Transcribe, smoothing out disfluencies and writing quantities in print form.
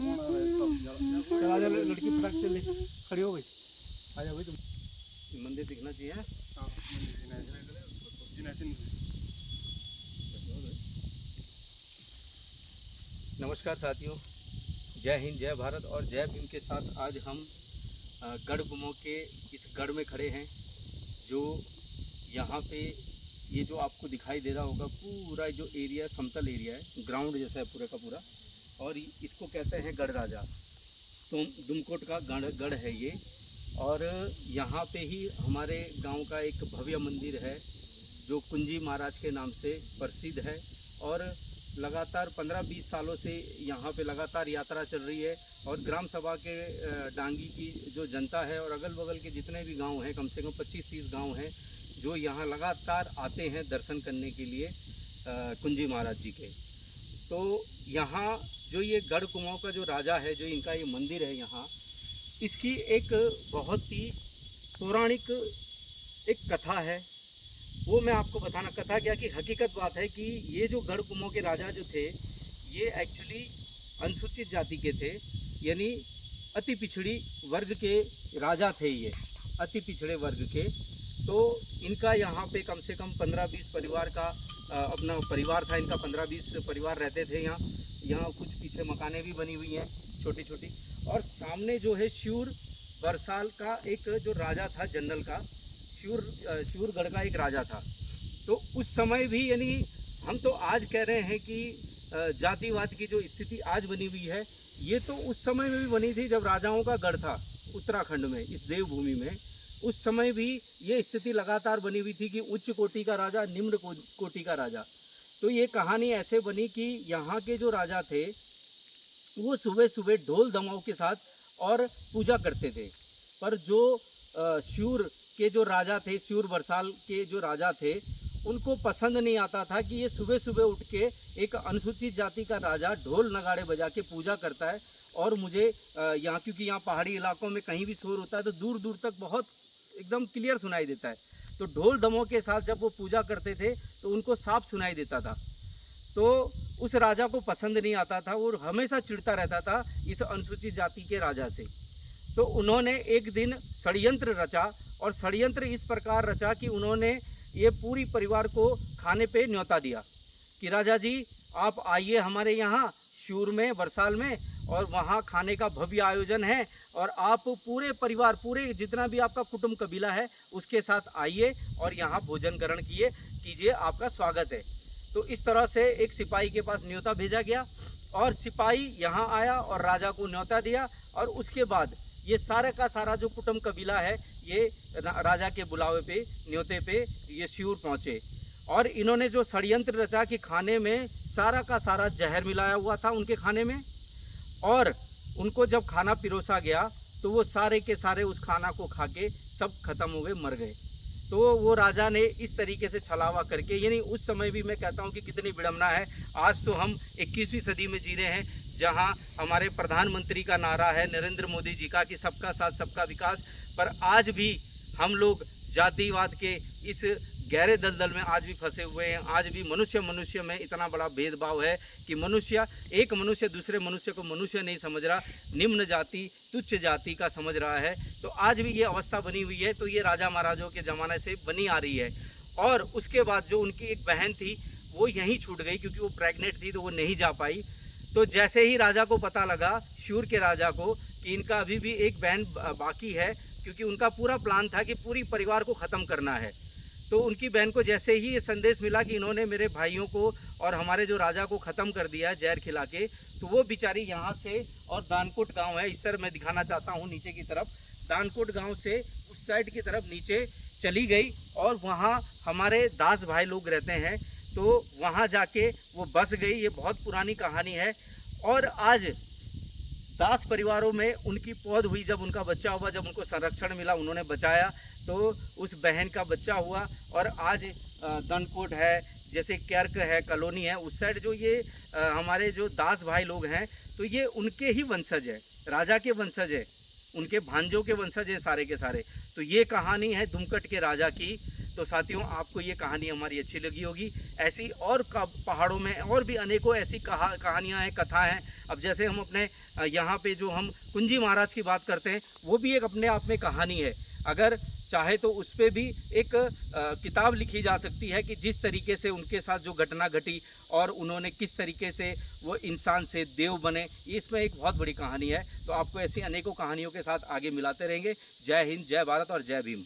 चला जा लड़की फटाक से ले खड़ी हो गई। आ जा भाई तुम, मंदिर दिखना चाहिए। नमस्कार साथियों, जय हिंद, जय भारत और जय भीम के साथ आज हम गढ़ गुमो के इस गढ़ में खड़े हैं। जो यहाँ पे ये जो आपको दिखाई दे रहा होगा पूरा जो एरिया समतल एरिया है, ग्राउंड जैसा है पूरा का पूरा, और इसको कहते हैं गढ़ राजा। तो दुमकोट का गढ़ है ये। और यहाँ पे ही हमारे गांव का एक भव्य मंदिर है जो कुंजी महाराज के नाम से प्रसिद्ध है। और लगातार 15-20 सालों से यहाँ पे लगातार यात्रा चल रही है। और ग्राम सभा के डांगी की जो जनता है और अगल बगल के जितने भी गांव हैं, कम से कम 25-30 गांव हैं जो यहाँ लगातार आते हैं दर्शन करने के लिए कुंजी महाराज जी के। तो यहाँ जो ये गढ़ कुमाऊं का जो राजा है, जो इनका ये मंदिर है यहाँ, इसकी एक बहुत ही पौराणिक एक कथा है। वो मैं आपको बताना, कथा क्या कि हकीकत बात है कि ये जो गढ़ कुमाऊं के राजा जो थे, ये एक्चुअली अनुसूचित जाति के थे, यानी अति पिछड़ी वर्ग के राजा थे। ये अति पिछड़े वर्ग के। तो इनका यहाँ पे कम से कम 15-20 परिवार का अपना परिवार था। इनका 15-20 परिवार रहते थे यहाँ। यहाँ कुछ पीछे मकानें भी बनी हुई हैं छोटी छोटी। और सामने जो है श्यूर बरसाल का एक जो राजा था, जनरल का, श्यूरगढ़ का एक राजा था। तो उस समय भी, यानी हम तो आज कह रहे हैं कि जातिवाद की जो स्थिति आज बनी हुई है, ये तो उस समय में भी बनी थी जब राजाओं का गढ़ था उत्तराखंड में, इस देवभूमि में। उस समय भी ये स्थिति लगातार बनी हुई थी कि उच्च कोटि का राजा, निम्न कोटि का राजा। तो ये कहानी ऐसे बनी कि यहाँ के जो राजा थे वो सुबह सुबह ढोल दमाव के साथ और पूजा करते थे। पर जो श्यूर के जो राजा थे, श्यूर बरसाल के जो राजा थे, उनको पसंद नहीं आता था कि ये सुबह सुबह उठ के एक अनुसूचित जाति का राजा ढोल नगाड़े बजा के पूजा करता है। और मुझे यहाँ, क्योंकि यहाँ पहाड़ी इलाकों में कहीं भी शोर होता है तो दूर दूर तक बहुत एकदम क्लियर सुनाई देता है। तो ढोल दमों के साथ जब वो पूजा करते थे तो उनको साफ सुनाई देता था। तो उस राजा को पसंद नहीं आता था और हमेशा चिढ़ता रहता था इस अनुसूचित जाति के राजा से। तो उन्होंने एक दिन षड्यंत्र रचा, और षड्यंत्र इस प्रकार रचा कि उन्होंने ये पूरी परिवार को खाने पे न्योता दिया कि राजा जी आप आइए हमारे यहाँ श्यूर में, बरसाल में, और वहाँ खाने का भव्य आयोजन है और आप पूरे परिवार, पूरे जितना भी आपका कुटुंब कबीला है उसके साथ आइए और यहाँ भोजन ग्रहण कीजिए, आपका स्वागत है। तो इस तरह से एक सिपाही के पास न्योता भेजा गया और सिपाही यहाँ आया और राजा को न्योता दिया। और उसके बाद ये सारे का सारा जो कुटुंब कबीला है ये राजा के बुलावे पे, न्योते पे ये श्यूर पहुँचे। और इन्होंने जो षड्यंत्र रचा कि खाने में सारा का सारा जहर मिलाया हुआ था उनके खाने में, और उनको जब खाना पिरोसा गया तो वो सारे के सारे उस खाना को खा के सब खत्म हो गए, मर गए। तो वो राजा ने इस तरीके से छलावा करके, यानी उस समय भी मैं कहता हूँ कि कितनी विडम्बना है। आज तो हम 21वीं सदी में जी रहे हैं जहाँ हमारे प्रधानमंत्री का नारा है नरेंद्र मोदी जी का कि सबका साथ सबका विकास, पर आज भी हम लोग जातिवाद के इस गहरे दलदल में आज भी फंसे हुए हैं। आज भी मनुष्य में इतना बड़ा भेदभाव है कि एक मनुष्य दूसरे मनुष्य को मनुष्य नहीं समझ रहा, निम्न जाति, तुच्छ जाति का समझ रहा है। तो आज भी ये अवस्था बनी हुई है। तो ये राजा महाराजों के ज़माने से बनी आ रही है। और उसके बाद जो उनकी एक बहन थी वो यहीं छूट गई क्योंकि वो प्रेग्नेंट थी, तो वो नहीं जा पाई। तो जैसे ही राजा को पता लगा, श्यूर के राजा को, कि इनका अभी भी एक बहन बाकी है, क्योंकि उनका पूरा प्लान था कि पूरी परिवार को ख़त्म करना है। तो उनकी बहन को जैसे ही ये संदेश मिला कि इन्होंने मेरे भाइयों को और हमारे जो राजा को ख़त्म कर दिया जहर खिला के, तो वो बेचारी यहाँ से, और दानकोट गांव है इस तरह मैं दिखाना चाहता हूँ नीचे की तरफ, दानकोट गांव से उस साइड की तरफ नीचे चली गई और वहाँ हमारे दास भाई लोग रहते हैं। तो वहाँ जाके वो बस गई। ये बहुत पुरानी कहानी है। और आज दास परिवारों में उनकी पौध हुई, जब उनका बच्चा हुआ, जब उनको संरक्षण मिला, उन्होंने बचाया, तो उस बहन का बच्चा हुआ। और आज दनकोट है, जैसे कर्क है, कॉलोनी है, उस साइड जो ये हमारे जो दास भाई लोग हैं, तो ये उनके ही वंशज है, राजा के वंशज है, उनके भांजों के वंशज है सारे के सारे। तो ये कहानी है दुमकट के राजा की। तो साथियों, आपको ये कहानी हमारी अच्छी लगी होगी। ऐसी और पहाड़ों में और भी अनेकों ऐसी कहानियाँ हैं, कथा हैं। अब जैसे हम अपने यहाँ पे जो हम कुंजी महाराज की बात करते हैं, वो भी एक अपने आप में कहानी है। अगर चाहे तो उस पर भी एक किताब लिखी जा सकती है कि जिस तरीके से उनके साथ जो घटना घटी और उन्होंने किस तरीके से वो इंसान से देव बने, इसमें एक बहुत बड़ी कहानी है। तो आपको ऐसी अनेकों कहानियों के साथ आगे मिलाते रहेंगे। जय हिंद, जय भारत और जय भीम।